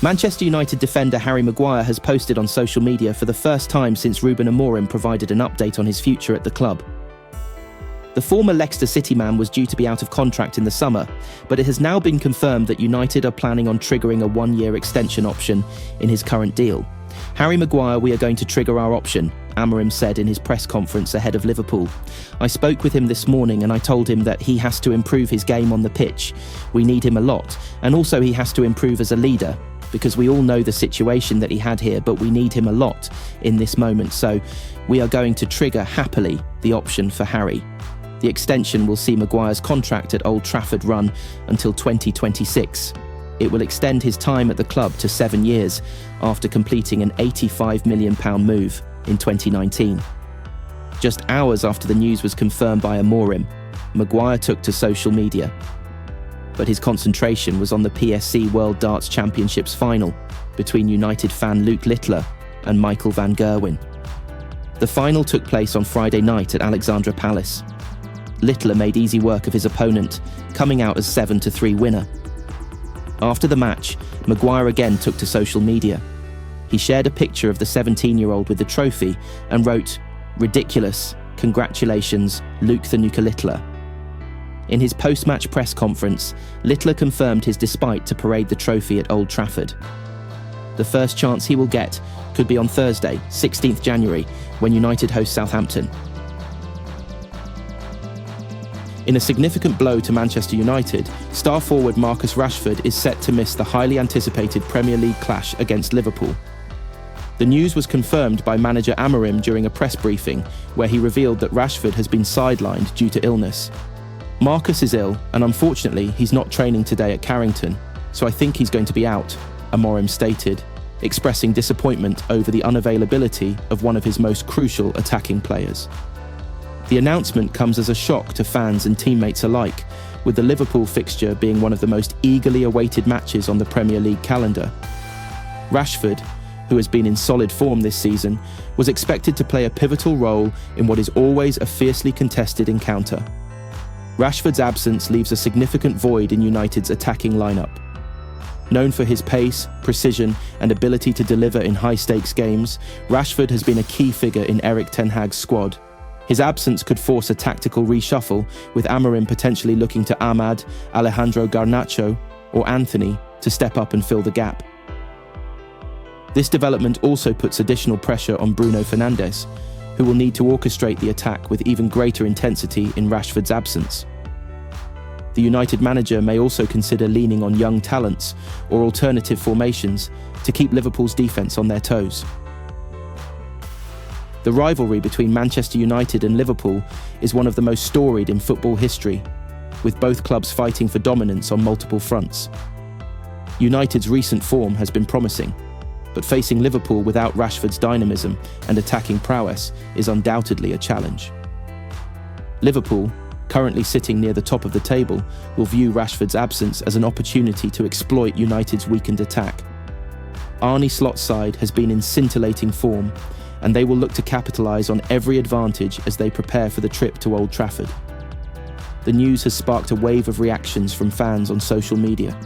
Manchester United defender Harry Maguire has posted on social media for the first time since Ruben Amorim provided an update on his future at the club. The former Leicester City man was due to be out of contract in the summer, but it has now been confirmed that United are planning on triggering a one-year extension option in his current deal. "Harry Maguire, we are going to trigger our option," Amorim said in his press conference ahead of Liverpool. "I spoke with him this morning and I told him that he has to improve his game on the pitch. We need him a lot, and also he has to improve as a leader, because we all know the situation that he had here, but we need him a lot in this moment. So we are going to trigger happily the option for Harry." The extension will see Maguire's contract at Old Trafford run until 2026. It will extend his time at the club to 7 years after completing an £85 million move in 2019. Just hours after the news was confirmed by Amorim, Maguire took to social media. But his concentration was on the PSC World Darts Championships final between United fan Luke Littler and Michael van Gerwen. The final took place on Friday night at Alexandra Palace. Littler made easy work of his opponent, coming out as 7-3 winner. After the match, Maguire again took to social media. He shared a picture of the 17-year-old with the trophy and wrote, "Ridiculous, congratulations, Luke the Nuka Littler." In his post-match press conference, Littler confirmed his despite to parade the trophy at Old Trafford. The first chance he will get could be on Thursday, 16th January, when United host Southampton. In a significant blow to Manchester United, star forward Marcus Rashford is set to miss the highly anticipated Premier League clash against Liverpool. The news was confirmed by manager Amorim during a press briefing, where he revealed that Rashford has been sidelined due to illness. "Marcus is ill, and unfortunately he's not training today at Carrington, so I think he's going to be out," Amorim stated, expressing disappointment over the unavailability of one of his most crucial attacking players. The announcement comes as a shock to fans and teammates alike, with the Liverpool fixture being one of the most eagerly awaited matches on the Premier League calendar. Rashford, who has been in solid form this season, was expected to play a pivotal role in what is always a fiercely contested encounter. Rashford's absence leaves a significant void in United's attacking lineup. Known for his pace, precision, and ability to deliver in high-stakes games, Rashford has been a key figure in Erik ten Hag's squad. His absence could force a tactical reshuffle, with Amorim potentially looking to Ahmad, Alejandro Garnacho, or Antony to step up and fill the gap. This development also puts additional pressure on Bruno Fernandes, who will need to orchestrate the attack with even greater intensity in Rashford's absence. The United manager may also consider leaning on young talents or alternative formations to keep Liverpool's defence on their toes. The rivalry between Manchester United and Liverpool is one of the most storied in football history, with both clubs fighting for dominance on multiple fronts. United's recent form has been promising, but facing Liverpool without Rashford's dynamism and attacking prowess is undoubtedly a challenge. Liverpool, currently sitting near the top of the table, will view Rashford's absence as an opportunity to exploit United's weakened attack. Arne Slot's side has been in scintillating form, and they will look to capitalise on every advantage as they prepare for the trip to Old Trafford. The news has sparked a wave of reactions from fans on social media.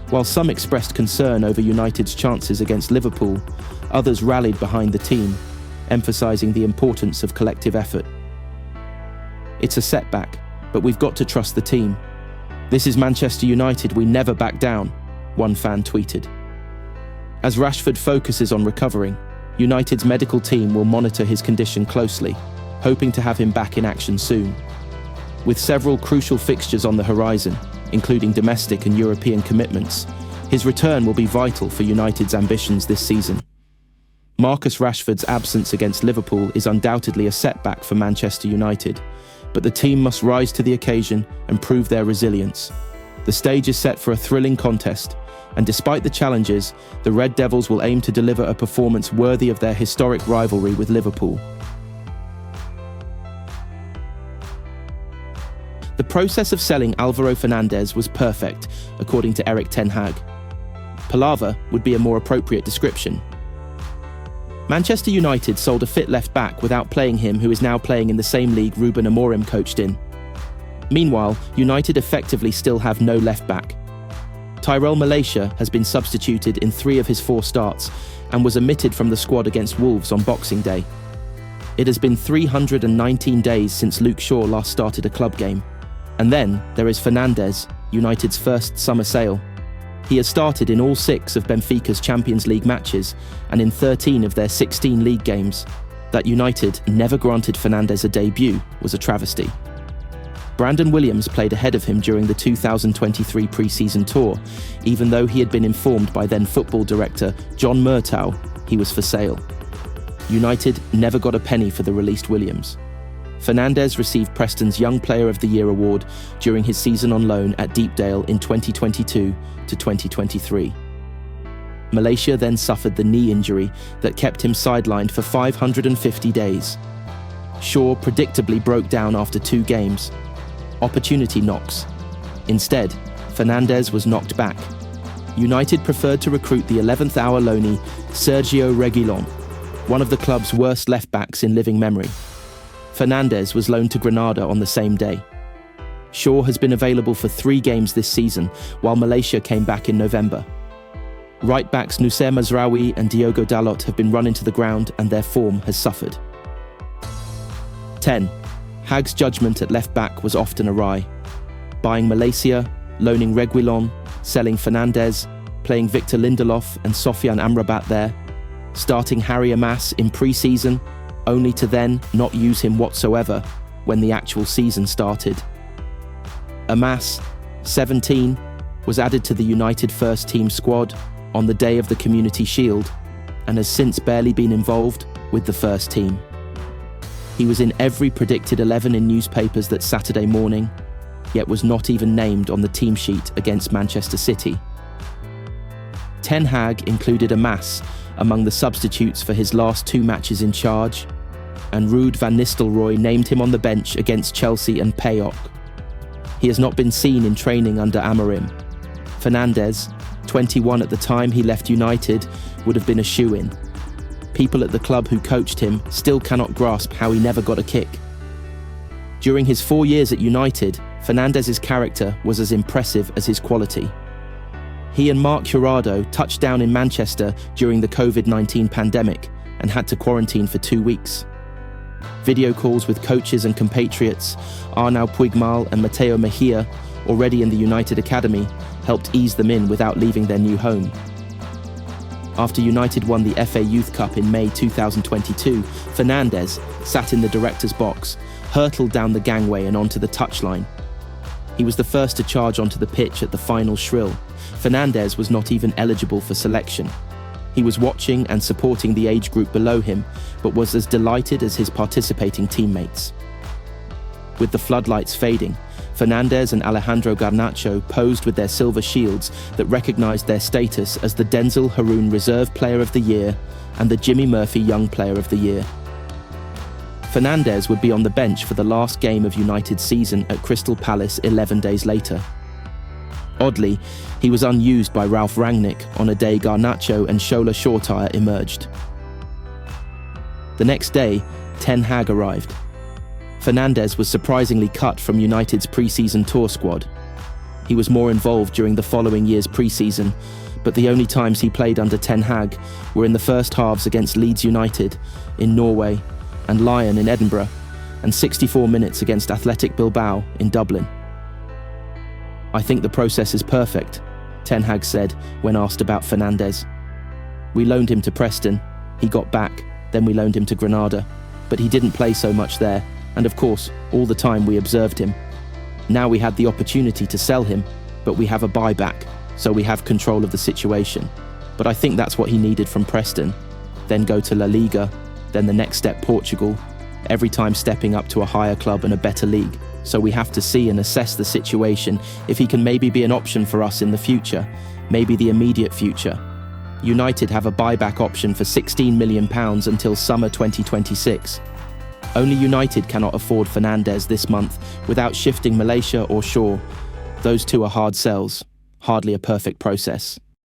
While some expressed concern over United's chances against Liverpool, others rallied behind the team, emphasising the importance of collective effort. "It's a setback, but we've got to trust the team. This is Manchester United, we never back down," one fan tweeted. As Rashford focuses on recovering, United's medical team will monitor his condition closely, hoping to have him back in action soon. With several crucial fixtures on the horizon, including domestic and European commitments, his return will be vital for United's ambitions this season. Marcus Rashford's absence against Liverpool is undoubtedly a setback for Manchester United, but the team must rise to the occasion and prove their resilience. The stage is set for a thrilling contest, and despite the challenges, the Red Devils will aim to deliver a performance worthy of their historic rivalry with Liverpool. The process of selling Alvaro Fernandez was perfect, according to Erik ten Hag. Palaver would be a more appropriate description. Manchester United sold a fit left-back without playing him, who is now playing in the same league Ruben Amorim coached in. Meanwhile, United effectively still have no left-back. Tyrell Malacia has been substituted in 3 of his 4 starts and was omitted from the squad against Wolves on Boxing Day. It has been 319 days since Luke Shaw last started a club game. And then there is Fernandes, United's first summer sale. He has started in all 6 of Benfica's Champions League matches and in 13 of their 16 league games. That United never granted Fernandes a debut was a travesty. Brandon Williams played ahead of him during the 2023 pre-season tour, even though he had been informed by then football director John Murtough he was for sale. United never got a penny for the released Williams. Fernandes received Preston's Young Player of the Year award during his season on loan at Deepdale in 2022 to 2023. Malacia then suffered the knee injury that kept him sidelined for 550 days. Shaw predictably broke down after 2 games. Opportunity knocks. Instead, Fernandes was knocked back. United preferred to recruit the 11th hour loanee Sergio Reguilón, one of the club's worst left-backs in living memory. Fernandes was loaned to Granada on the same day. Shaw has been available for 3 games this season, while Malacia came back in November. Right-backs Noussair Mazraoui and Diogo Dalot have been run into the ground and their form has suffered. 10. Hag's judgment at left-back was often awry. Buying Malacia, loaning Reguilón, selling Fernandes, playing Victor Lindelof and Sofiane Amrabat there, starting Harry Maguire in pre-season, only to then not use him whatsoever when the actual season started. Maguire, 17, was added to the United first team squad on the day of the Community Shield and has since barely been involved with the first team. He was in every predicted 11 in newspapers that Saturday morning, yet was not even named on the team sheet against Manchester City. Ten Hag included Maguire among the substitutes for his last 2 matches in charge, and Ruud van Nistelrooy named him on the bench against Chelsea and PAOK. He has not been seen in training under AMORIM. Fernandes, 21 at the time he left United, would have been a shoo-in. People at the club who coached him still cannot grasp how he never got a kick. During his 4 years at United, Fernandes' character was as impressive as his quality. He and Mark Jurado touched down in Manchester during the COVID-19 pandemic and had to quarantine for 2 weeks. Video calls with coaches and compatriots, Arnau Puigmal and Mateo Mejia, already in the United Academy, helped ease them in without leaving their new home. After United won the FA Youth Cup in May 2022, Fernandes sat in the director's box, hurtled down the gangway and onto the touchline. He was the first to charge onto the pitch at the final shrill. Fernandes was not even eligible for selection. He was watching and supporting the age group below him, but was as delighted as his participating teammates. With the floodlights fading, Fernandes and Alejandro Garnacho posed with their silver shields that recognised their status as the Denzel Haroun Reserve Player of the Year and the Jimmy Murphy Young Player of the Year. Fernandes would be on the bench for the last game of United's season at Crystal Palace 11 days later. Oddly, he was unused by Ralf Rangnick on a day Garnacho and Shola Shortire emerged. The next day, Ten Hag arrived. Fernandes was surprisingly cut from United's pre-season tour squad. He was more involved during the following year's pre-season, but the only times he played under Ten Hag were in the first halves against Leeds United in Norway and Lyon in Edinburgh, and 64 minutes against Athletic Bilbao in Dublin. "I think the process is perfect," Ten Hag said when asked about Fernandes. "We loaned him to Preston, he got back, then we loaned him to Granada, but he didn't play so much there, and of course, all the time we observed him. Now we had the opportunity to sell him, but we have a buyback, so we have control of the situation. But I think that's what he needed from Preston. Then go to La Liga, then the next step Portugal, every time stepping up to a higher club and a better league. So we have to see and assess the situation, if he can maybe be an option for us in the future, maybe the immediate future. United have a buyback option for £16 million until summer 2026. Only United cannot afford Fernandes this month without shifting Malacia or Shaw. Those two are hard sells, hardly a perfect process.